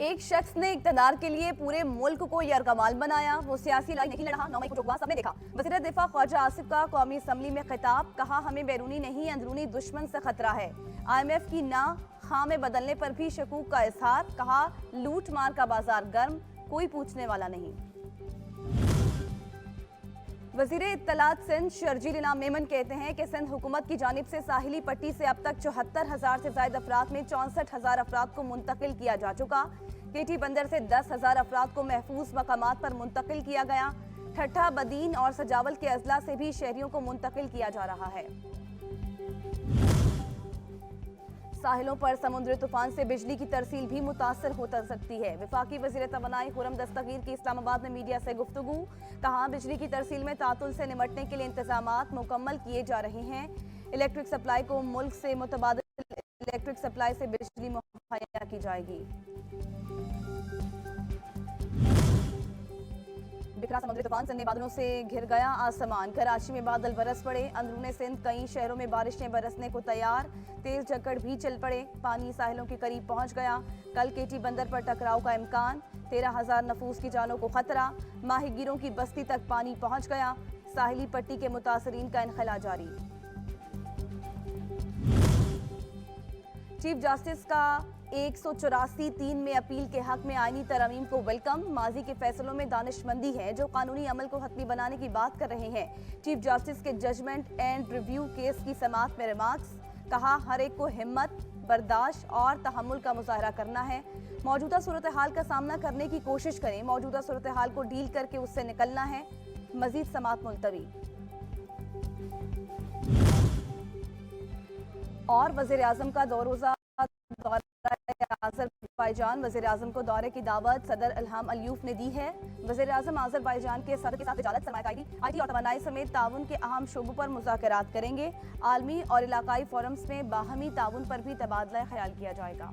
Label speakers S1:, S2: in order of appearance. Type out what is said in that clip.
S1: एक शख्स ने इक़्तिदार के लिए पूरे मुल्क को यरगमाल बनाया। वो सियासी लड़ाई नहीं लड़ा, 9 मई को जो हुआ सबने देखा। वज़ीर दिफा ख्वाजा आसिफ का कौमी असम्बली में खिताब, कहा हमें बैरूनी नहीं अंदरूनी दुश्मन से खतरा है। IMF की ना खामे बदलने पर भी शकूक का इजहार, कहा लूट मार का बाजार गर्म, कोई पूछने वाला नहीं। वज़ीर इत्तलात सिंध शर्जील इनाम मेमन कहते हैं कि सिंध हुकूमत की जानिब से साहिली पट्टी से अब तक 74,000 से ज्यादा अफराद में 64,000 अफराद को मुंतकिल किया जा चुका। केटी बंदर से 10,000 अफराद को महफूज मकामात पर मुंतकिल किया गया। ठट्ठा, बदीन और सजावल के अजला से भी शहरियों को मुंतकिल किया जा रहा है। साहिलों पर समुद्री तूफान से बिजली की तरसील भी मुतासर हो सकती है। वफाकी वज़ीर तवानाई खुर्रम दस्तगीर की इस्लामाबाद में मीडिया से गुफ्तगू, कहा बिजली की तरसील में तातुल से निमटने के लिए इंतजामात मुकम्मल किए जा रहे हैं। इलेक्ट्रिक सप्लाई को मुल्क से मुतबादिल इलेक्ट्रिक सप्लाई से बिजली मुहैया की जाएगी। बिखरा समुद्री तूफान सिंध बादलों से घिर गया आसमान। कराची में बादल बरस पड़े। अंदरूने सिंध कई शहरों में बारिशें बरसने को तैयार। तेज झक्कड़ भी चल पड़े। पानी साहिलों के करीब पहुंच गया। कल केटी बंदर पर टकराव का इम्कान। 13,000 नफूस की जानों को खतरा। माहीगीरों की बस्ती तक पानी पहुंच गया। साहिली पट्टी के मुतासरीन का इनखला जारी। चीफ जस्टिस का 184(3) में अपील के हक में आईनी तरमीम को वेलकम। माजी के फैसलों में दानिशमंदी है जो कानूनी अमल को हतमी बनाने की बात कर रहे हैं। चीफ जस्टिस के जजमेंट एंड रिव्यू केस की समाअत में रिमार्क्स, कहा हर एक को हिम्मत, बर्दाश्त और तहम्मुल का मुजाहरा करना है। मौजूदा सूरत हाल का सामना करने की कोशिश करें। मौजूदा सूरत हाल को डील करके उससे निकलना है। मजीद समाअत मुलतवी। और वज़ीर आज़म का 2 रोज़ा दौरा आज़रबाईजान। वज़ीर आज़म को दौरे की दावत सदर इल्हाम अलियूफ ने दी है। वज़ीर आज़म आज़रबाईजान के सदर के साथ तिजारत, सरमायाकारी, IT और तवानाई समेत ताउन के अहम शोबों पर मुज़ाकरात करेंगे। आलमी और इलाकाई फोरम्स में बाहमी ताउन पर भी तबादला ख्याल किया जाएगा।